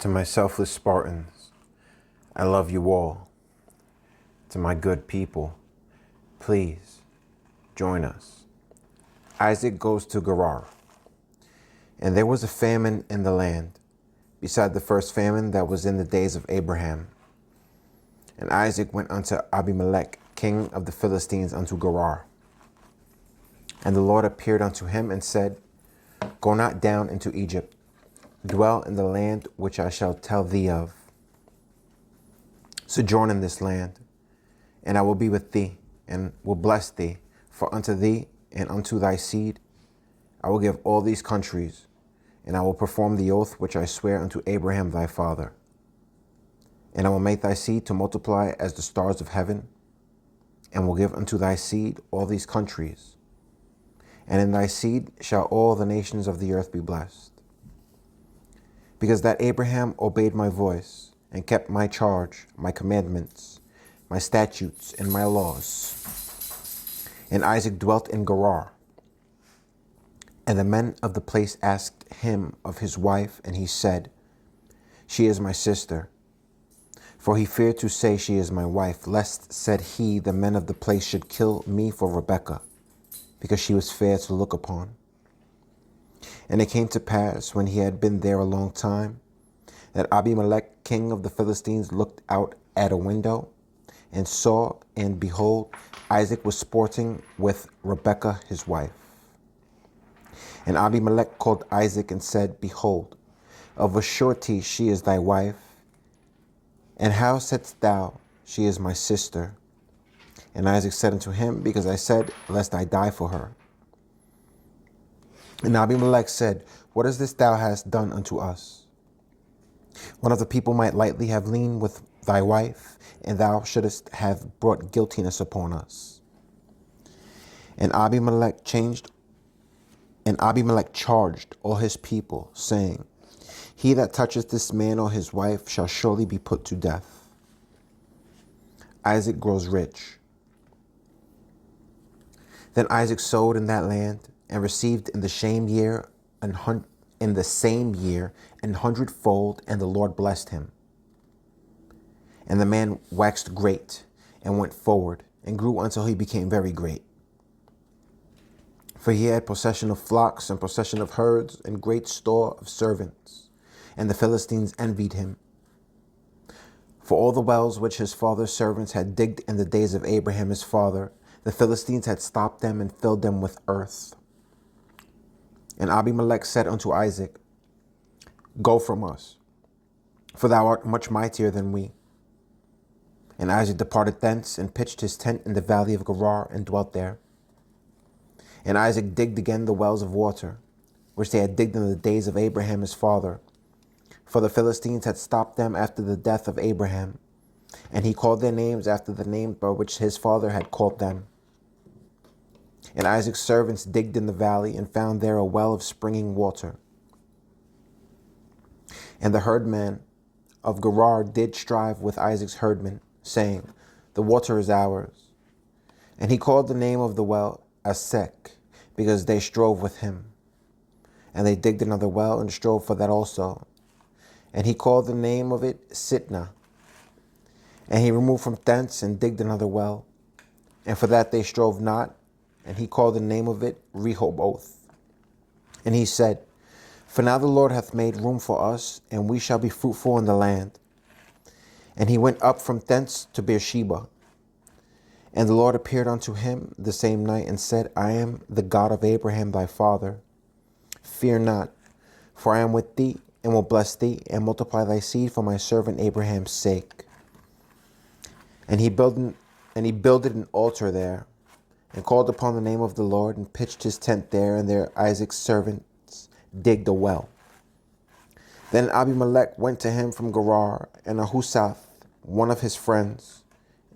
To my selfless Spartans, I love you all. To my good people, please join us. Isaac goes to Gerar. And there was a famine in the land, beside the first famine that was in the days of Abraham. And Isaac went unto Abimelech, king of the Philistines, unto Gerar. And the Lord appeared unto him and said, Go not down into Egypt, dwell in the land which I shall tell thee of. Sojourn in this land, and I will be with thee, and will bless thee. For unto thee and unto thy seed I will give all these countries, and I will perform the oath which I swear unto Abraham thy father. And I will make thy seed to multiply as the stars of heaven, and will give unto thy seed all these countries. And in thy seed shall all the nations of the earth be blessed. Because that Abraham obeyed my voice, and kept my charge, my commandments, my statutes, and my laws. And Isaac dwelt in Gerar. And the men of the place asked him of his wife, and he said, She is my sister. For he feared to say, She is my wife, lest, said he, the men of the place should kill me for Rebekah, because she was fair to look upon. And it came to pass, when he had been there a long time, that Abimelech, king of the Philistines, looked out at a window, and saw, and behold, Isaac was sporting with Rebekah his wife. And Abimelech called Isaac and said, Behold, of a surety she is thy wife. And how saidst thou, She is my sister? And Isaac said unto him, Because I said, Lest I die for her. And Abimelech said, What is this thou hast done unto us? One of the people might lightly have leaned with thy wife, and thou shouldest have brought guiltiness upon us. And Abimelech charged all his people, saying, He that toucheth this man or his wife shall surely be put to death. Isaac grows rich. Then Isaac sowed in that land, and received in the same year an hundredfold, and the Lord blessed him. And the man waxed great, and went forward, and grew until he became very great. For he had possession of flocks, and possession of herds, and great store of servants. And the Philistines envied him. For all the wells which his father's servants had digged in the days of Abraham his father, the Philistines had stopped them and filled them with earth. And Abimelech said unto Isaac, Go from us, for thou art much mightier than we. And Isaac departed thence, and pitched his tent in the valley of Gerar, and dwelt there. And Isaac digged again the wells of water, which they had digged in the days of Abraham his father. For the Philistines had stopped them after the death of Abraham, and he called their names after the name by which his father had called them. And Isaac's servants digged in the valley, and found there a well of springing water. And the herdmen of Gerar did strive with Isaac's herdmen, saying, The water is ours. And he called the name of the well Esek, because they strove with him. And they digged another well, and strove for that also. And he called the name of it Sitnah. And he removed from thence, and digged another well. And for that they strove not, and he called the name of it Rehoboth. And he said, For now the Lord hath made room for us, and we shall be fruitful in the land. And he went up from thence to Beersheba. And the Lord appeared unto him the same night, and said, I am the God of Abraham thy father. Fear not, for I am with thee, and will bless thee, and multiply thy seed for my servant Abraham's sake. And he builded an altar there, and called upon the name of the Lord, and pitched his tent there, and there Isaac's servants digged a well. Then Abimelech went to him from Gerar, and Ahusath, one of his friends,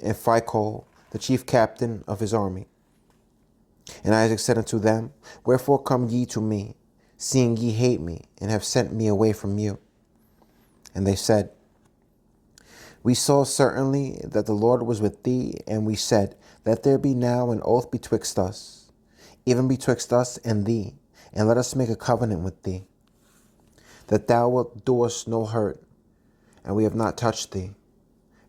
and Phicol, the chief captain of his army. And Isaac said unto them, Wherefore come ye to me, seeing ye hate me, and have sent me away from you? And they said, We saw certainly that the Lord was with thee, and we said, Let there be now an oath betwixt us, even betwixt us and thee, and let us make a covenant with thee, that thou wilt do us no hurt, and we have not touched thee.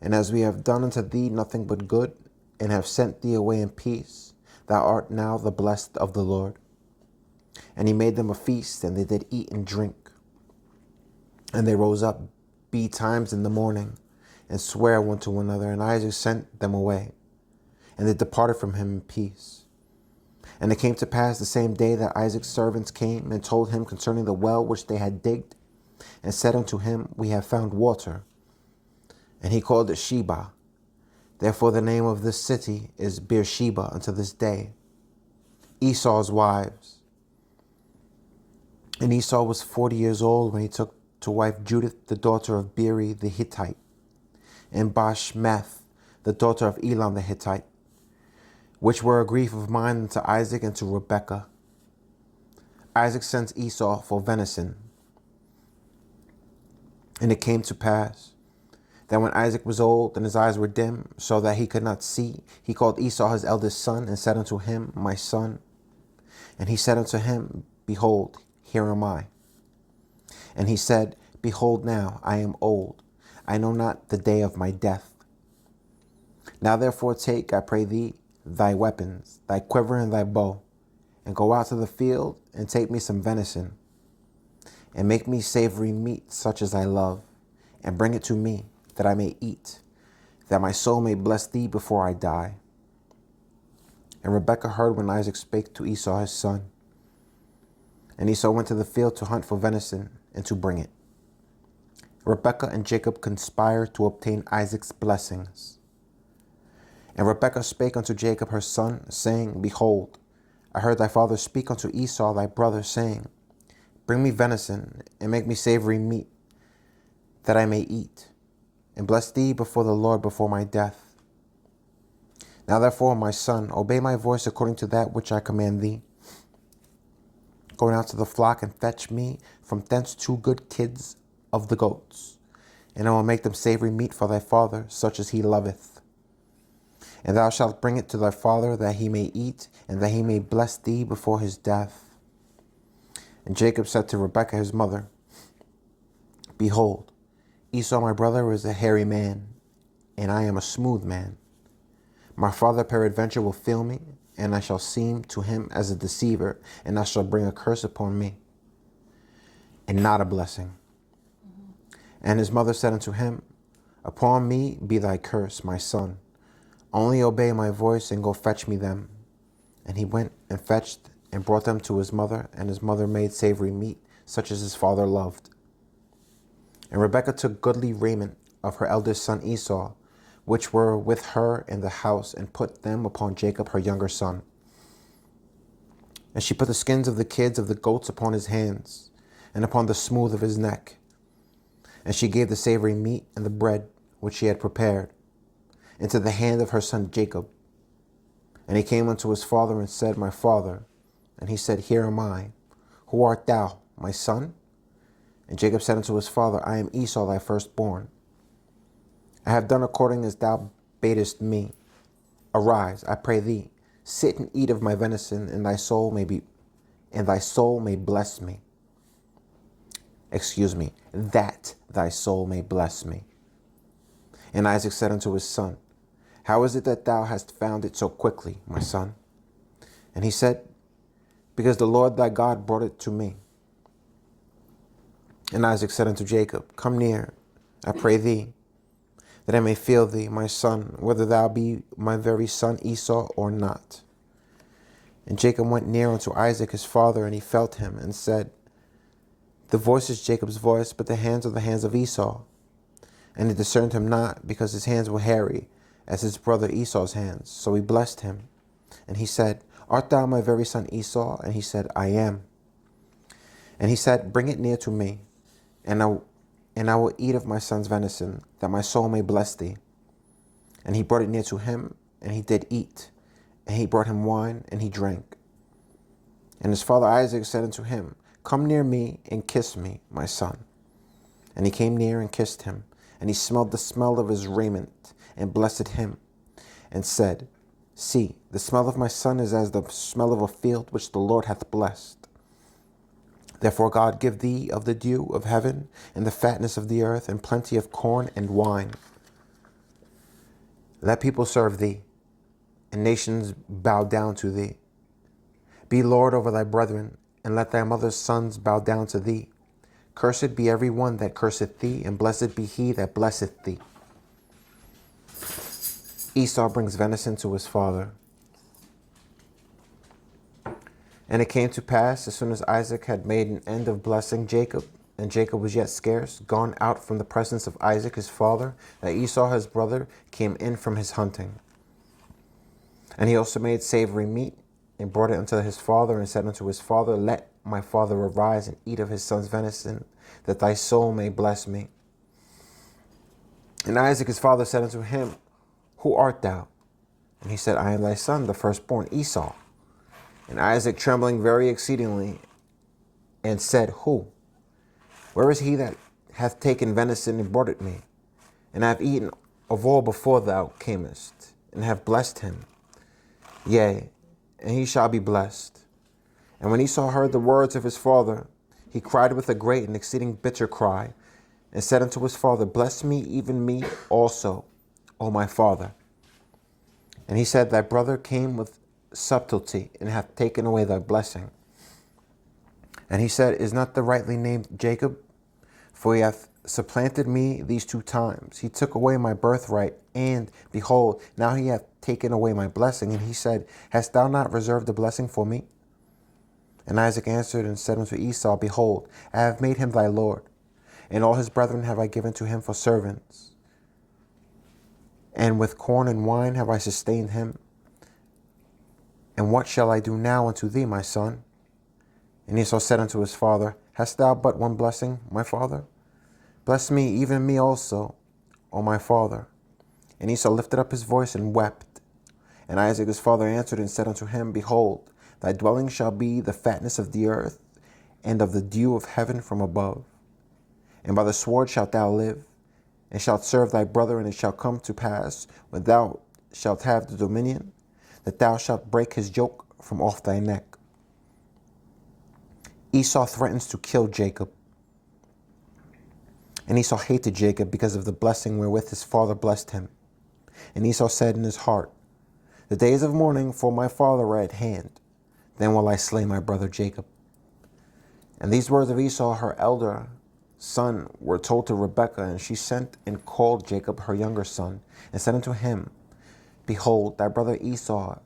And as we have done unto thee nothing but good, and have sent thee away in peace, thou art now the blessed of the Lord. And he made them a feast, and they did eat and drink. And they rose up betimes in the morning, and sware one to another. And Isaac sent them away, and they departed from him in peace. And it came to pass the same day that Isaac's servants came and told him concerning the well which they had digged, and said unto him, We have found water. And he called it Sheba. Therefore the name of this city is Beersheba unto this day. Esau's wives. And Esau was 40 years old when he took to wife Judith, the daughter of Beeri the Hittite, and Bashmath, the daughter of Elam the Hittite, which were a grief of mine unto Isaac and to Rebekah. Isaac sent Esau for venison. And it came to pass that when Isaac was old and his eyes were dim, so that he could not see, he called Esau his eldest son, and said unto him, My son. And he said unto him, Behold, here am I. And he said, Behold now, I am old. I know not the day of my death. Now therefore take, I pray thee, thy weapons, thy quiver and thy bow, and go out to the field, and take me some venison, and make me savory meat such as I love, and bring it to me, that I may eat, that my soul may bless thee before I die. And Rebekah heard when Isaac spake to Esau his son. And Esau went to the field to hunt for venison, and to bring it. Rebekah and Jacob conspired to obtain Isaac's blessings. And Rebekah spake unto Jacob her son, saying, Behold, I heard thy father speak unto Esau thy brother, saying, Bring me venison, and make me savory meat, that I may eat, and bless thee before the Lord before my death. Now therefore, my son, obey my voice according to that which I command thee. Go out to the flock, and fetch me from thence 2 good kids of the goats, and I will make them savory meat for thy father, such as he loveth. And thou shalt bring it to thy father, that he may eat, and that he may bless thee before his death. And Jacob said to Rebekah his mother, Behold, Esau my brother is a hairy man, and I am a smooth man. My father peradventure will feel me, and I shall seem to him as a deceiver, and I shall bring a curse upon me, and not a blessing. And his mother said unto him, Upon me be thy curse, my son. Only obey my voice, and go fetch me them. And he went and fetched, and brought them to his mother, and his mother made savory meat, such as his father loved. And Rebekah took goodly raiment of her eldest son Esau, which were with her in the house, and put them upon Jacob her younger son. And she put the skins of the kids of the goats upon his hands, and upon the smooth of his neck. And she gave the savory meat and the bread which she had prepared into the hand of her son Jacob. And he came unto his father and said, My father. And he said, Here am I. Who art thou, my son? And Jacob said unto his father, I am Esau thy firstborn. I have done according as thou badest me. Arise, I pray thee, sit and eat of my venison, and thy soul may bless me. That thy soul may bless me. And Isaac said unto his son, How is it that thou hast found it so quickly, my son? And he said, Because the Lord thy God brought it to me. And Isaac said unto Jacob, Come near, I pray thee, that I may feel thee, my son, whether thou be my very son Esau or not. And Jacob went near unto Isaac his father, and he felt him, and said, The voice is Jacob's voice, but the hands are the hands of Esau. And he discerned him not, because his hands were hairy, as his brother Esau's hands. So he blessed him. And he said, Art thou my very son Esau? And he said, I am. And he said, Bring it near to me, and I will eat of my son's venison, that my soul may bless thee. And he brought it near to him, and he did eat. And he brought him wine, and he drank. And his father Isaac said unto him, Come near me, and kiss me, my son. And he came near and kissed him. And he smelled the smell of his raiment, and blessed him, and said, See, the smell of my son is as the smell of a field which the Lord hath blessed. Therefore God give thee of the dew of heaven, and the fatness of the earth, and plenty of corn and wine. Let people serve thee, and nations bow down to thee. Be Lord over thy brethren, and let thy mother's sons bow down to thee. Cursed be every one that curseth thee, and blessed be he that blesseth thee. Esau brings venison to his father. And it came to pass, as soon as Isaac had made an end of blessing Jacob, and Jacob was yet scarce gone out from the presence of Isaac his father, that Esau his brother came in from his hunting. And he also made savory meat, and brought it unto his father, and said unto his father, Let my father arise and eat of his son's venison, that thy soul may bless me. And Isaac his father said unto him, Who art thou? And he said, I am thy son, the firstborn Esau. And Isaac, trembling very exceedingly, and said, Who? Where is he that hath taken venison and brought it me? And I have eaten of all before thou camest, and have blessed him. Yea, and he shall be blessed. And when Esau heard the words of his father, he cried with a great and exceeding bitter cry, and said unto his father, Bless me, even me also, O my father. And he said, Thy brother came with subtlety, and hath taken away thy blessing. And he said, Is not the rightly named Jacob? For he hath supplanted me these 2 times. He took away my birthright, and, behold, now he hath taken away my blessing. And he said, Hast thou not reserved the blessing for me? And Isaac answered and said unto Esau, Behold, I have made him thy lord, and all his brethren have I given to him for servants. And with corn and wine have I sustained him. And what shall I do now unto thee, my son? And Esau said unto his father, Hast thou but one blessing, my father? Bless me, even me also, O my father. And Esau lifted up his voice and wept. And Isaac his father answered and said unto him, Behold, thy dwelling shall be the fatness of the earth, and of the dew of heaven from above. And by the sword shalt thou live, and shalt serve thy brother. And it shall come to pass, when thou shalt have the dominion, that thou shalt break his yoke from off thy neck. Esau threatens to kill Jacob. And Esau hated Jacob because of the blessing wherewith his father blessed him. And Esau said in his heart, The days of mourning for my father are at hand. Then will I slay my brother Jacob. And these words of Esau, her elder son, were told to Rebekah. And she sent and called Jacob, her younger son, and said unto him, Behold, thy brother Esau,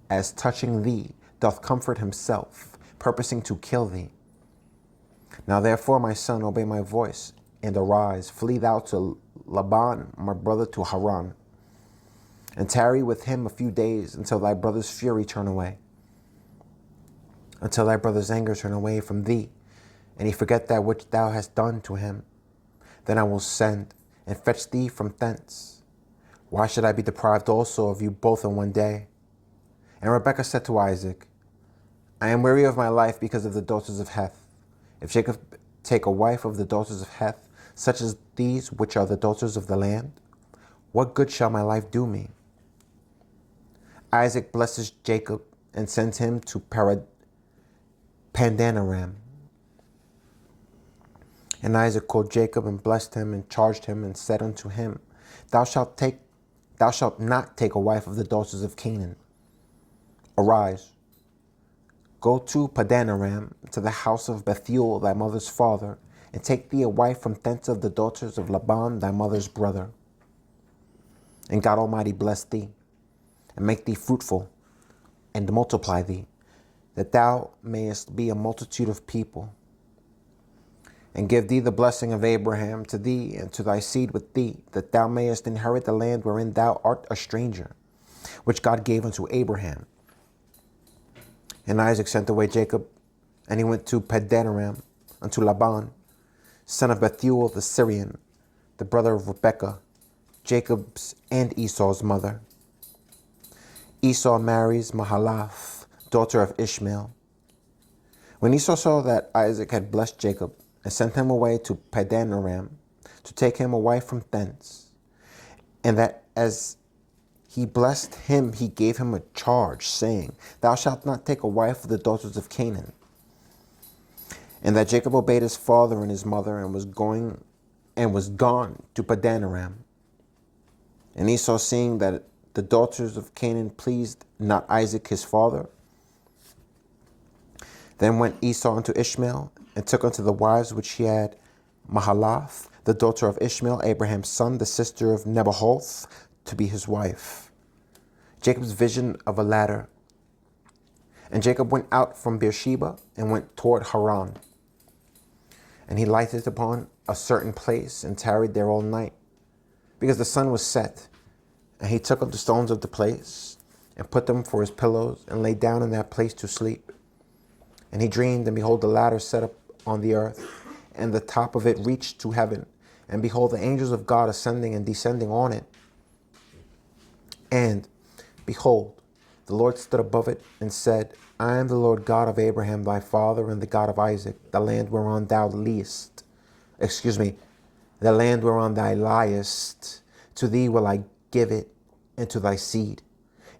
as touching thee, doth comfort himself, purposing to kill thee. Now therefore, my son, obey my voice, and arise, flee thou to Laban, my brother, to Haran, and tarry with him a few days, until thy brother's fury turn away, until thy brother's anger turn away from thee, and he forget that which thou hast done to him. Then I will send and fetch thee from thence. Why should I be deprived also of you both in one day? And Rebekah said to Isaac, I am weary of my life because of the daughters of Heth. If Jacob take a wife of the daughters of Heth, such as these which are the daughters of the land, what good shall my life do me? Isaac blesses Jacob and sends him to Padanaram. And Isaac called Jacob and blessed him and charged him and said unto him, Thou shalt not take a wife of the daughters of Canaan. Arise, go to Padanaram, to the house of Bethuel thy mother's father, and take thee a wife from thence of the daughters of Laban thy mother's brother. And God Almighty bless thee, and make thee fruitful, and multiply thee, that thou mayest be a multitude of people, and give thee the blessing of Abraham to thee and to thy seed with thee, that thou mayest inherit the land wherein thou art a stranger, which God gave unto Abraham. And Isaac sent away Jacob, and he went to Padanaram unto Laban, son of Bethuel the Syrian, the brother of Rebekah, Jacob's and Esau's mother. Esau marries Mahalath, daughter of Ishmael. When Esau saw that Isaac had blessed Jacob, and sent him away to Padanaram to take him a wife from thence, and that as he blessed him, he gave him a charge, saying, Thou shalt not take a wife of the daughters of Canaan. And that Jacob obeyed his father and his mother and was gone to Padan Aram. And Esau, seeing that the daughters of Canaan pleased not Isaac his father, then went Esau unto Ishmael and took unto the wives which he had Mahalath, the daughter of Ishmael, Abraham's son, the sister of Nebahoth, to be his wife. Jacob's vision of a ladder. And Jacob went out from Beersheba and went toward Haran. And he lighted upon a certain place and tarried there all night, because the sun was set. And he took up the stones of the place and put them for his pillows and lay down in that place to sleep. And he dreamed, and behold, the ladder set up on the earth, and the top of it reached to heaven. And behold, the angels of God ascending and descending on it. And behold, the Lord stood above it and said, I am the Lord God of Abraham thy father, and the God of Isaac. The land whereon thou liest, the land whereon thou liest, to thee will I give it, and to thy seed.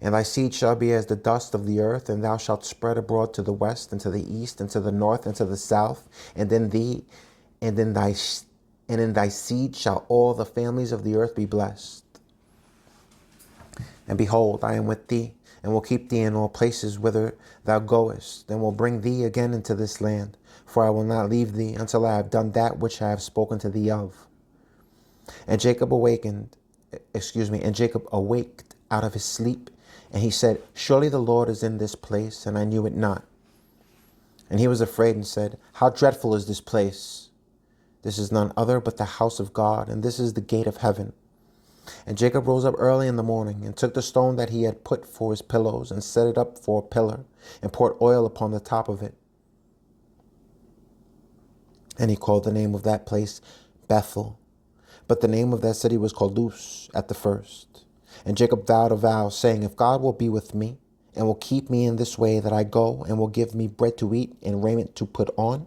And thy seed shall be as the dust of the earth, and thou shalt spread abroad to the west, and to the east, and to the north, and to the south. And in thee, and in thy seed shall all the families of the earth be blessed. And behold, I am with thee, and will keep thee in all places whither thou goest, and will bring thee again into this land. For I will not leave thee until I have done that which I have spoken to thee of. And Jacob awaked out of his sleep, and he said, Surely the Lord is in this place, and I knew it not. And he was afraid and said, How dreadful is this place! This is none other but the house of God, and this is the gate of heaven. And Jacob rose up early in the morning, and took the stone that he had put for his pillows, and set it up for a pillar, and poured oil upon the top of it. And he called the name of that place Bethel. But the name of that city was called Luz at the first. And Jacob vowed a vow, saying, If God will be with me, and will keep me in this way that I go, and will give me bread to eat and raiment to put on,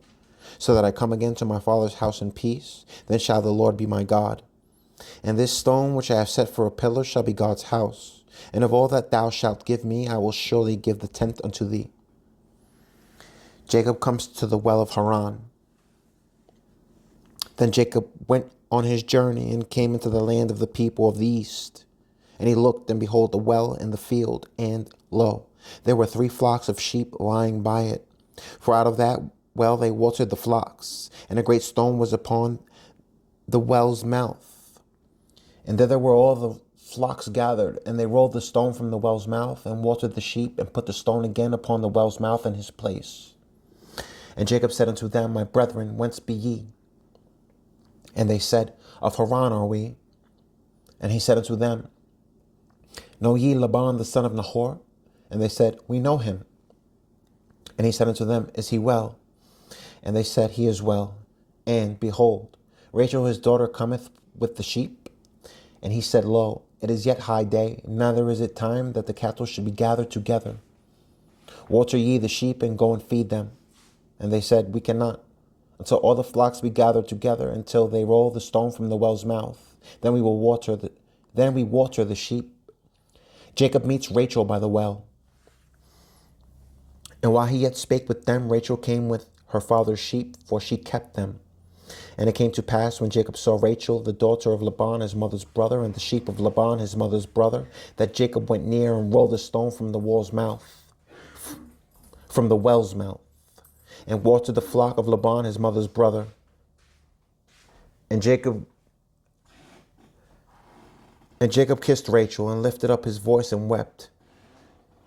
so that I come again to my father's house in peace, then shall the Lord be my God. And this stone which I have set for a pillar shall be God's house. And of all that thou shalt give me, I will surely give the tenth unto thee. Jacob comes to the well of Haran. Then Jacob went on his journey and came into the land of the people of the east. And he looked, and behold, a well in the field, and lo, there were 3 flocks of sheep lying by it. For out of that well they watered the flocks, and a great stone was upon the well's mouth. And thither were all the flocks gathered, and they rolled the stone from the well's mouth, and watered the sheep, and put the stone again upon the well's mouth in his place. And Jacob said unto them, My brethren, whence be ye? And they said, Of Haran are we. And he said unto them, Know ye Laban the son of Nahor? And they said, We know him. And he said unto them, Is he well? And they said, He is well. And, behold, Rachel his daughter cometh with the sheep. And he said, Lo, it is yet high day, neither is it time that the cattle should be gathered together. Water ye the sheep, and go and feed them. And they said, We cannot, until all the flocks be gathered together, until they roll the stone from the well's mouth. Then we water the sheep. Jacob meets Rachel by the well. And while he yet spake with them, Rachel came with her father's sheep, for she kept them. And it came to pass, when Jacob saw Rachel, the daughter of Laban, his mother's brother, and the sheep of Laban, his mother's brother, that Jacob went near and rolled the stone from the well's mouth, and watered the flock of Laban, his mother's brother. And Jacob kissed Rachel, and lifted up his voice and wept.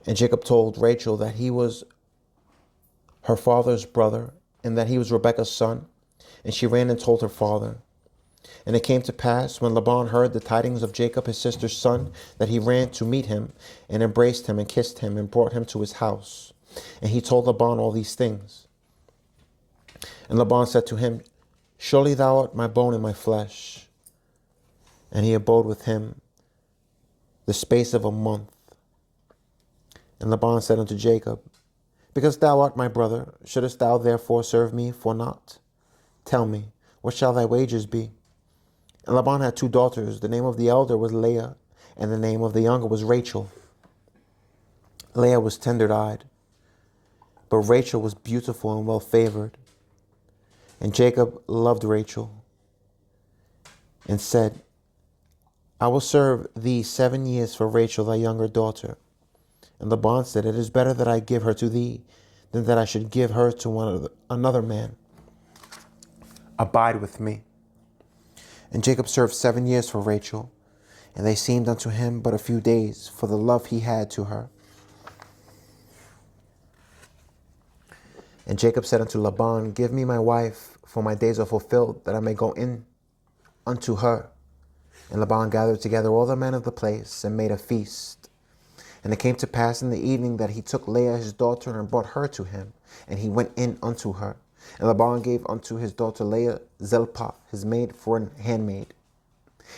And Jacob told Rachel that he was her father's brother, and that he was Rebekah's son. And she ran and told her father. And it came to pass, when Laban heard the tidings of Jacob his sister's son, that he ran to meet him, and embraced him, and kissed him, and brought him to his house. And he told Laban all these things. And Laban said to him, Surely thou art my bone and my flesh. And he abode with him the space of a month. And Laban said unto Jacob, Because thou art my brother, shouldest thou therefore serve me for naught? Tell me, what shall thy wages be? And Laban had 2 daughters. The name of the elder was Leah, and the name of the younger was Rachel. Leah was tender-eyed, but Rachel was beautiful and well-favored. And Jacob loved Rachel and said, I will serve thee 7 years for Rachel, thy younger daughter. And Laban said, it is better that I give her to thee than that I should give her to another man. Abide with me. And Jacob served 7 years for Rachel, and they seemed unto him but a few days for the love he had to her. And Jacob said unto Laban, give me my wife, for my days are fulfilled, that I may go in unto her. And Laban gathered together all the men of the place and made a feast. And it came to pass in the evening that he took Leah his daughter and brought her to him, and he went in unto her. And Laban gave unto his daughter Leah Zilpah his maid for an handmaid.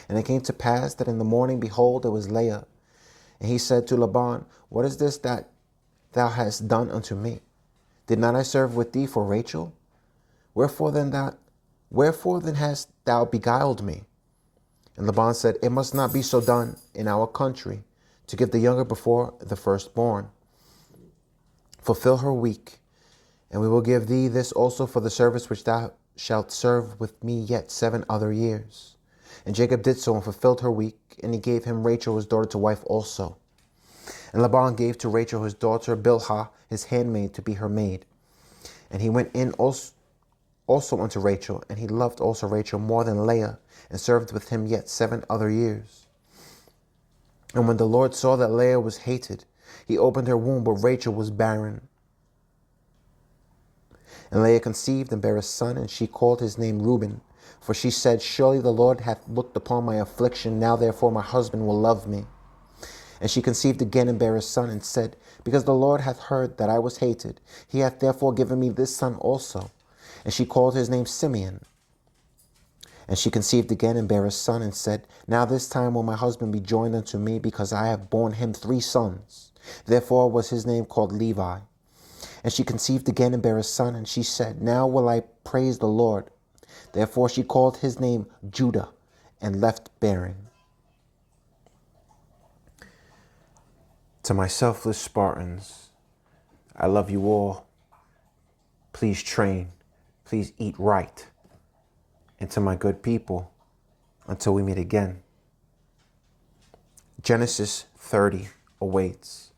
And it came to pass that in the morning, behold, it was Leah. And he said to Laban, what is this that thou hast done unto me? Did not I serve with thee for Rachel? Wherefore then hast thou beguiled me? And Laban said, it must not be so done in our country, to give the younger before the firstborn. Fulfill her week, and we will give thee this also for the service which thou shalt serve with me yet 7 other years. And Jacob did so and fulfilled her week, and he gave him Rachel his daughter to wife also. And Laban gave to Rachel his daughter Bilhah his handmaid to be her maid. And he went in also unto Rachel, and he loved also Rachel more than Leah, and served with him yet 7 other years. And when the Lord saw that Leah was hated, he opened her womb, but Rachel was barren. And Leah conceived and bare a son, and she called his name Reuben. For she said, surely the Lord hath looked upon my affliction, now therefore my husband will love me. And she conceived again and bare a son, and said, because the Lord hath heard that I was hated, he hath therefore given me this son also. And she called his name Simeon. And she conceived again and bare a son, and said, now this time will my husband be joined unto me, because I have borne him 3 sons. Therefore was his name called Levi. And she conceived again and bare a son, and she said, now will I praise the Lord. Therefore she called his name Judah, and left bearing. To my selfless Spartans, I love you all. Please train. Please eat right. And to my good people, until we meet again, Genesis 30 awaits.